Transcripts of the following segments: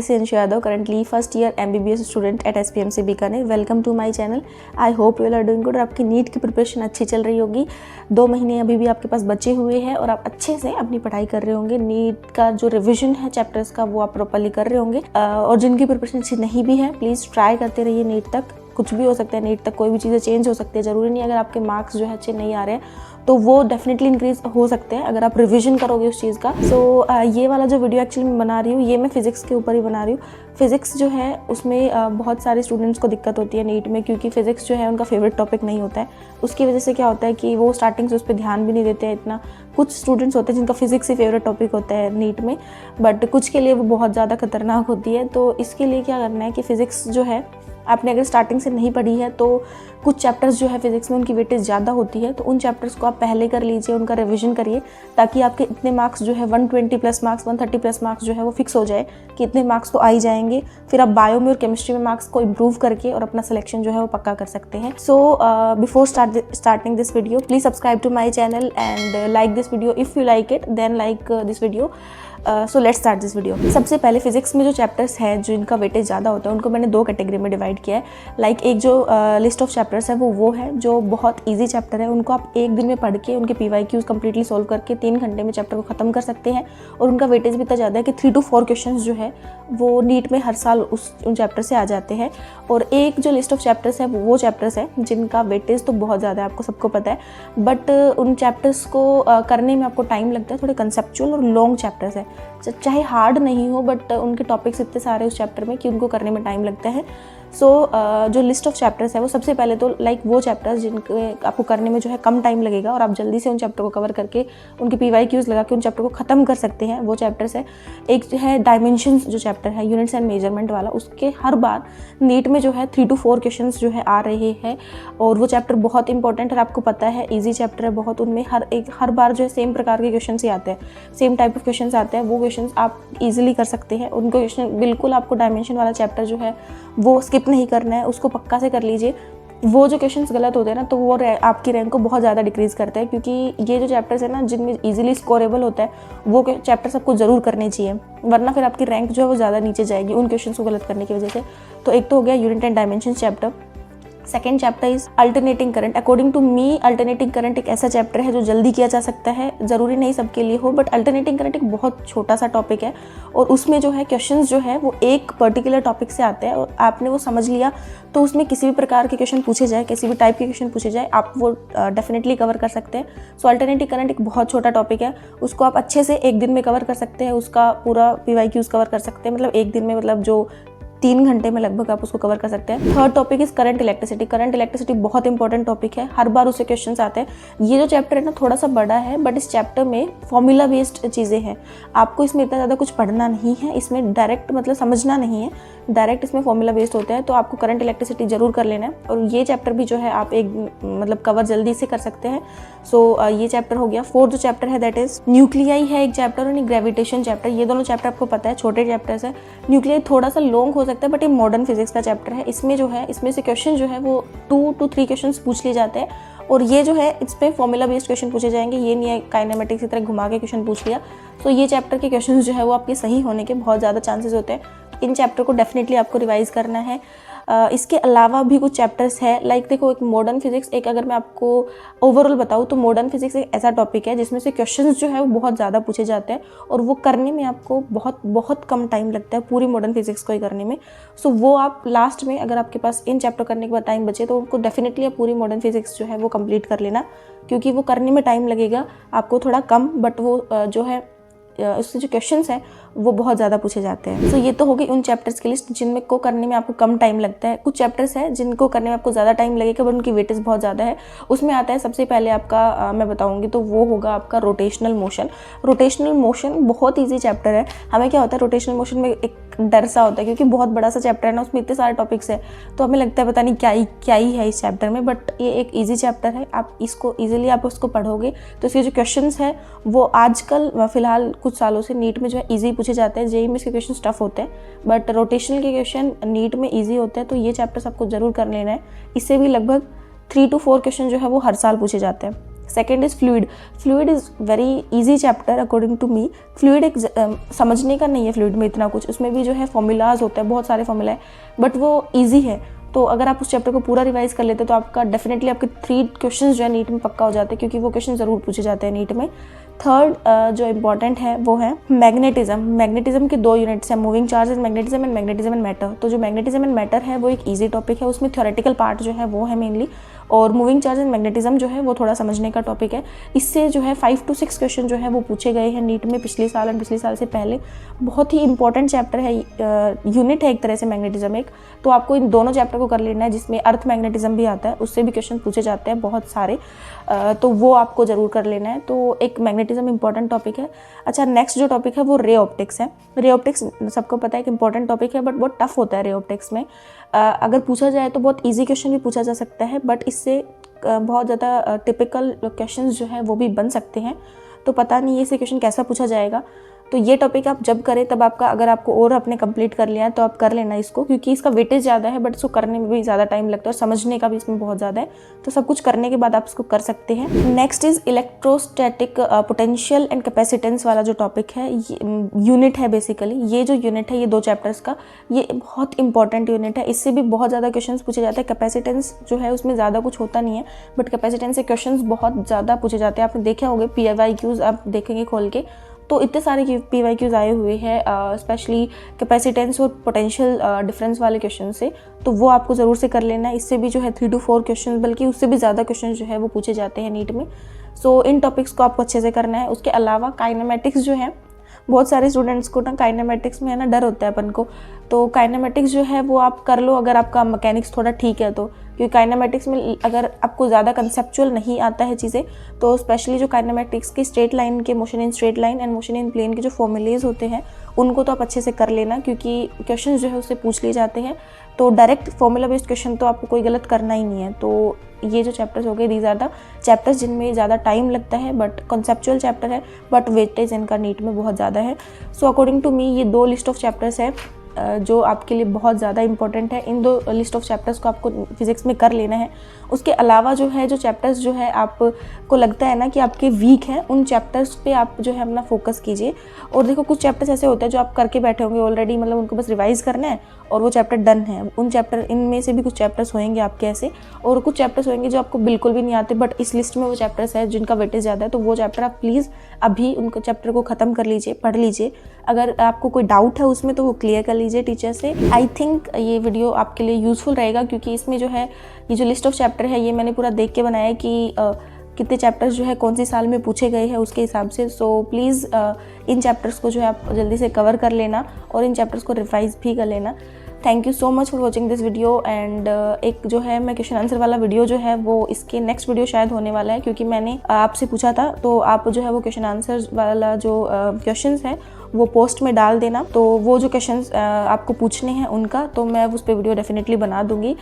This is Anshu Yadav, currently first year MBBS student at SPMC Bikaner. Welcome to my channel. I hope you are doing good. आपकी NEET की preparation अच्छी चल रही होगी। 2 महीने अभी भी आपके पास बचे हुए हैं और आप अच्छे से अपनी पढ़ाई कर रहे होंगे। नीट का जो रिविजन है चैप्टर्स का वो आप प्रॉपरली कर रहे होंगे। और जिनकी प्रिपरेशन अच्छी नहीं भी है, प्लीज़ ट्राई करते रहिए। नीट तक कुछ भी हो सकता है, नीट तक कोई भी चीज़ें चेंज हो सकती है। ज़रूरी नहीं अगर आपके मार्क्स जो है अच्छे नहीं आ रहे हैं तो वो डेफिनेटली इंक्रीज हो सकते हैं अगर आप रिवीजन करोगे उस चीज़ का। सो ये वाला जो वीडियो एक्चुअली मैं बना रही हूँ ये मैं फिज़िक्स के ऊपर ही बना रही हूँ। फिज़िक्स जो है उसमें बहुत सारे स्टूडेंट्स को दिक्कत होती है नीट में, क्योंकि फ़िज़िक्स जो है उनका फेवरेट टॉपिक नहीं होता है। उसकी वजह से क्या होता है कि वो स्टार्टिंग से उस पर ध्यान भी नहीं देते हैं इतना। कुछ स्टूडेंट्स होते हैं जिनका फिज़िक्स ही फेवरेट टॉपिक होता है नीट में, बट कुछ के लिए वो बहुत ज़्यादा खतरनाक होती है। तो इसके लिए क्या करना है कि फ़िज़िक्स जो है आपने अगर स्टार्टिंग से नहीं पढ़ी है तो कुछ चैप्टर्स जो है फिज़िक्स में उनकी वेटेज ज़्यादा होती है, तो उन चैप्टर्स को आप पहले कर लीजिए, उनका रिवीजन करिए, ताकि आपके इतने मार्क्स जो है 120 प्लस मार्क्स 130 प्लस मार्क्स जो है वो फिक्स हो जाए कि इतने मार्क्स तो आ ही जाएंगे। फिर आप बायो में और केमिस्ट्री में मार्क्स को इम्प्रूव करके और अपना सिलेक्शन जो है वो पक्का कर सकते हैं। So before starting this video, please subscribe to my channel and like this video. If you like it then like this video. So let's start this video. सबसे पहले फिजिक्स में जो चैप्टर्स हैं जिनका वेटेज ज़्यादा होता है उनको मैंने 2 कैटेगरी में डिवाइड किया है। लाइक एक जो लिस्ट ऑफ चैप्टर्स है वो है जो बहुत इजी चैप्टर है, उनको आप एक दिन में पढ़ के उनके PYQs कंप्लीटली सॉल्व करके 3 घंटे में चैप्टर को ख़त्म कर सकते हैं। और उनका वेटेज भी इतना ज़्यादा है कि 3 to 4 क्वेश्चन जो है वो नीट में हर साल उन चैप्टर से आ जाते हैं। और एक जो लिस्ट ऑफ चैप्टर्स है वो चैप्टर्स है जिनका वेटेज तो बहुत ज़्यादा है, आपको सबको पता है, बट उन चैप्टर्स को करने में आपको टाइम लगता है। थोड़े कंसेप्चुअल और लॉन्ग चैप्टर्स है, चाहे हार्ड नहीं हो बट उनके टॉपिक्स इतने सारे उस चैप्टर में कि उनको करने में टाइम लगता है। सो जो लिस्ट ऑफ चैप्टर्स है वो सबसे पहले तो लाइक वो चैप्टर्स जिनके आपको करने में जो है कम टाइम लगेगा और आप जल्दी से उन चैप्टर को कवर करके उनके PYQs लगा के उन चैप्टर को ख़त्म कर सकते हैं, वो चैप्टर्स है। एक जो है डायमेंशंस जो चैप्टर है, यूनिट्स एंड मेजरमेंट वाला, उसके हर बार नीट में जो है 3 to 4 क्वेश्चन जो है आ रहे हैं और वो चैप्टर बहुत इंपॉर्टेंट है। आपको पता है ईजी चैप्टर है बहुत, उनमें हर बार जो है सेम प्रकार के क्वेश्चन ही आते हैं, सेम टाइप ऑफ क्वेश्चन आते हैं। वो क्वेश्चन आप ईजिली कर सकते हैं। उनको क्वेश्चन बिल्कुल आपको डायमेंशन वाला चैप्टर जो है वो स्किप नहीं करना है, उसको पक्का से कर लीजिए। वो जो क्वेश्चंस गलत होते हैं ना तो वो आपकी रैंक को बहुत ज़्यादा डिक्रीज़ करते हैं, क्योंकि ये जो चैप्टर्स है ना जिनमें इजीली स्कोरेबल होता है वो चैप्टर्स आपको ज़रूर करने चाहिए, वरना फिर आपकी रैंक जो है वो ज़्यादा नीचे जाएगी उन क्वेश्चंस को गलत करने की वजह से। तो एक तो हो गया unit and dimension chapter. Second chapter is alternating current. According to me alternating current एक ऐसा चैप्टर है जो जल्दी किया जा सकता है, ज़रूरी नहीं सबके लिए हो, बट अल्टरनेटिंग करंट एक बहुत छोटा सा टॉपिक है और उसमें जो है क्वेश्चंस जो है वो एक पर्टिकुलर टॉपिक से आते हैं और आपने वो समझ लिया तो उसमें किसी भी प्रकार के क्वेश्चन पूछे जाए, किसी भी टाइप के क्वेश्चन पूछे जाए, आप वो डेफिनेटली कवर कर सकते हैं। सो अल्टरनेटिंग करंट एक बहुत छोटा टॉपिक है, उसको आप अच्छे से एक दिन में कवर कर सकते हैं, उसका पूरा PYQs कवर कर सकते हैं, मतलब एक दिन में, मतलब जो 3 घंटे में लगभग आप उसको कवर कर सकते हैं। Third topic is current electricity. Current electricity बहुत इंपॉर्टेंट टॉपिक है, हर बार उससे क्वेश्चंस आते हैं। ये जो चैप्टर है ना थोड़ा सा बड़ा है, बट इस चैप्टर में फॉर्मूला बेस्ड चीज़ें हैं। आपको इसमें इतना ज़्यादा कुछ पढ़ना नहीं है, इसमें डायरेक्ट मतलब समझना नहीं है, डायरेक्ट इसमें फॉर्मूला बेस्ड होता है। तो आपको करंट इलेक्ट्रिसिटी जरूर कर लेना है और ये चैप्टर भी जो है आप एक मतलब कवर जल्दी से कर सकते हैं। सो ये चैप्टर हो गया। फोर्थ जो चैप्टर है दैट इज न्यूक्लियाई है एक चैप्टर और ग्रेविटेशन चैप्टर। ये दोनों चैप्टर आपको पता है छोटे चैप्टर्स है। न्यूक्लियाई थोड़ा सा लॉन्ग हो सकता है बट ये मॉडर्न फिजिक्स का चैप्टर है। इसमें जो है इसमें से क्वेश्चन जो है वो 2 to 3 क्वेश्चन पूछ लिए जाते हैं और ये जो है इस पर फॉर्मूला बेस्ड क्वेश्चन पूछे जाएंगे। ये नहीं है काइनेमेटिक्स की तरह घुमा के क्वेश्चन पूछ लिया। तो ये चैप्टर के क्वेश्चन जो है वो आपके सही होने के बहुत ज़्यादा चांसेस होते हैं। इन चैप्टर को डेफिनेटली आपको रिवाइज करना है। इसके अलावा भी कुछ चैप्टर्स है, लाइक देखो एक मॉडर्न फिजिक्स, एक अगर मैं आपको ओवरऑल बताऊँ तो मॉडर्न फिजिक्स एक ऐसा टॉपिक है जिसमें से क्वेश्चंस जो है वो बहुत ज़्यादा पूछे जाते हैं और वो करने में आपको बहुत बहुत कम टाइम लगता है पूरी मॉडर्न फिजिक्स को ही करने में। सो वो आप लास्ट में अगर आपके पास इन चैप्टर करने के बाद टाइम बचे तो उनको डेफिनेटली आप पूरी मॉडर्न फिजिक्स जो है वो कंप्लीट कर लेना, क्योंकि वो करने में टाइम लगेगा आपको थोड़ा कम, बट वो जो है उससे जो क्वेश्चंस हैं वो बहुत ज़्यादा पूछे जाते हैं। तो ये तो हो गई उन चैप्टर्स की लिस्ट जिनमें को करने में आपको कम टाइम लगता है। कुछ चैप्टर्स हैं जिनको करने में आपको ज़्यादा टाइम लगेगा बट उनकी वेटेज बहुत ज़्यादा है। उसमें आता है सबसे पहले आपका मैं बताऊंगी तो वो होगा आपका रोटेशनल मोशन। रोटेशनल मोशन बहुत ईजी चैप्टर है। हमें क्या होता है रोटेशनल मोशन में एक डर सा होता है क्योंकि बहुत बड़ा सा चैप्टर है ना, उसमें इतने सारे टॉपिक्स है तो हमें लगता है पता नहीं क्या ही है इस चैप्टर में, बट ये एक ईजी चैप्टर है। आप इसको ईजिली आप उसको पढ़ोगे तो इसके जो क्वेश्चंस है वो आजकल फिलहाल कुछ सालों से नीट में जो है ईजी पूछे जाते हैं। जेईई में इसके क्वेश्चन टफ होते हैं बट रोटेशनल के क्वेश्चन नीट में ईजी होते हैं, तो ये चैप्टर्स आपको जरूर कर लेना है। इससे भी लगभग 3 to 4 क्वेश्चन जो है वो हर साल पूछे जाते हैं। Second is fluid. Fluid is very easy chapter according to me. Fluid एक समझने का नहीं है, फ्लूइड में इतना कुछ, उसमें भी जो है फॉर्मूलाज होते हैं, बहुत सारे फॉर्मूला है, बट वो ईजी है। तो अगर आप उस चैप्टर को पूरा रिवाइज कर लेते तो आपका डेफिनेटली आपके 3 क्वेश्चन जो है नीट में पक्का हो जाते हैं, क्योंकि वो क्वेश्चन ज़रूर पूछे जाते हैं नीट में। थर्ड जो इम्पॉर्टेंट है वो है मैग्नेटिज्म। मैग्नेटिज्म के 2 यूनिट्स हैं, moving charges magnetism and magnetism and matter. तो जो मैग्नेटिज्म एंड मैटर है वो एक ईजी टॉपिक है, उसमें थ्योरेटिकल पार्ट जो है वो है मेनली, और मूविंग चार्ज एंड मैग्नेटिज्म जो है वो थोड़ा समझने का टॉपिक है। इससे जो है 5 to 6 क्वेश्चन जो है वो पूछे गए हैं नीट में पिछले साल एंड पिछले साल से पहले। बहुत ही इंपॉर्टेंट चैप्टर है, यूनिट है एक तरह से मैग्नेटिज्म एक। तो आपको इन दोनों चैप्टर को कर लेना है, जिसमें अर्थ मैग्नेटिज्म भी आता है, उससे भी क्वेश्चन पूछे जाते हैं बहुत सारे, तो वो आपको ज़रूर कर लेना है। तो एक मैग्नेटिज्म इंपॉर्टेंट टॉपिक है। अच्छा, नेक्स्ट जो टॉपिक है वो रे ऑप्टिक्स है। रे ऑप्टिक्स सबको पता है कि इंपॉर्टेंट टॉपिक है, बट बहुत टफ होता है रे ऑप्टिक्स में। अगर पूछा जाए तो बहुत ईजी क्वेश्चन भी पूछा जा सकता है, बट इससे बहुत ज़्यादा टिपिकल क्वेश्चंस जो है वो भी बन सकते हैं। तो पता नहीं ये से क्वेश्चन कैसा पूछा जाएगा। तो ये टॉपिक आप जब करें तब आपका, अगर आपको और आपने कंप्लीट कर लिया है तो आप कर लेना इसको, क्योंकि इसका वेटेज ज़्यादा है, बट इसको करने में भी ज़्यादा टाइम लगता है और समझने का भी इसमें बहुत ज़्यादा है। तो सब कुछ करने के बाद आप इसको कर सकते हैं। Next is electrostatic potential and capacitance वाला जो टॉपिक है, यूनिट है बेसिकली। ये जो यूनिट है, ये 2 चैप्टर्स का, ये बहुत इंपॉर्टेंट यूनिट है। इससे भी बहुत ज़्यादा क्वेश्चन पूछे जाते हैं। कैपेसिटेंस जो है उसमें ज़्यादा कुछ होता नहीं है, बट कैपेसिटेंस से क्वेश्चन बहुत ज़्यादा पूछे जाते हैं। आपने देखे होंगे PYQs, आप देखेंगे खोल के तो इतने सारे PYQs आए हुए हैं, स्पेशली कैपेसिटेंस और पोटेंशियल डिफरेंस वाले क्वेश्चन से। तो वो आपको ज़रूर से कर लेना है। इससे भी जो है 3 to 4 क्वेश्चन, बल्कि उससे भी ज़्यादा क्वेश्चन जो है वो पूछे जाते हैं नीट में। सो इन टॉपिक्स को आपको अच्छे से करना है। उसके अलावा काइनेमेटिक्स जो है, बहुत सारे स्टूडेंट्स को ना काइनेमेटिक्स में है ना डर होता है अपन को। तो काइनेमेटिक्स जो है वो आप कर लो अगर आपका मैकेनिक्स थोड़ा ठीक है तो, क्योंकि काइनेमेटिक्स में अगर आपको ज़्यादा कंसेप्चुअल नहीं आता है चीज़ें, तो स्पेशली जो काइनेमेटिक्स की स्ट्रेट लाइन के, motion in straight line and motion in plane के जो फॉर्मूलेज होते हैं उनको तो आप अच्छे से कर लेना, क्योंकि क्वेश्चन जो है उससे पूछ लिए जाते हैं। तो डायरेक्ट फॉर्मूला बेस्ड क्वेश्चन तो आपको कोई गलत करना ही नहीं है। तो ये जो चैप्टर्स हो गए, दीज आर द चैप्टर्स जिनमें ज़्यादा टाइम लगता है, बट कॉन्सेप्चुअल चैप्टर है, बट वेटेज इनका नीट में बहुत ज़्यादा है। सो अकॉर्डिंग टू मी ये 2 लिस्ट ऑफ चैप्टर्स है जो आपके लिए बहुत ज़्यादा इंपॉर्टेंट है। इन 2 लिस्ट ऑफ चैप्टर्स को आपको फिजिक्स में कर लेना है। उसके अलावा जो है, जो चैप्टर्स जो है आपको लगता है ना कि आपके वीक हैं, उन चैप्टर्स पे आप जो है अपना फोकस कीजिए। और देखो, कुछ चैप्टर्स ऐसे होते हैं जो आप करके बैठे होंगे ऑलरेडी, मतलब उनको बस रिवाइज करना है और वो चैप्टर डन है। उन चैप्टर, इनमें से भी कुछ चैप्टर्स होंगे आपके ऐसे, और कुछ चैप्टर्स होंगे जो आपको बिल्कुल भी नहीं आते, बट इस लिस्ट में वो चैप्टर्स है जिनका वेटेज ज़्यादा है। तो वो चैप्टर आप प्लीज़ अभी उनको चैप्टर को ख़त्म कर लीजिए, पढ़ लीजिए। अगर आपको कोई डाउट है उसमें तो वो क्लियर कर लीजिए टीचर से। आई थिंक ये वीडियो आपके लिए यूज़फुल रहेगा, क्योंकि इसमें जो है ये जो लिस्ट ऑफ चैप्टर है ये मैंने पूरा देख के बनाया है कि कितने चैप्टर्स जो है कौन सी साल में पूछे गए हैं उसके हिसाब से। सो प्लीज़ इन चैप्टर्स को जो है आप जल्दी से कवर कर लेना और इन चैप्टर्स को रिवाइज भी कर लेना। Thank you so much for watching this video. And एक जो है मैं क्वेश्चन आंसर वाला वीडियो जो है वो इसके नेक्स्ट वीडियो शायद होने वाला है, क्योंकि मैंने आपसे पूछा था, तो आप जो है वो क्वेश्चन आंसर वाला जो क्वेश्चंस हैं वो पोस्ट में डाल देना। तो वो जो क्वेश्चंस आपको पूछने हैं उनका, तो मैं उस पर वीडियो डेफिनेटली बना दूंगी।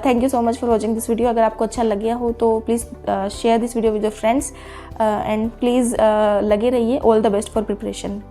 Thank you so much for watching this video. अगर आपको अच्छा लग गया हो तो please share this video with your friends and please लगे रहिए। All the best for preparation.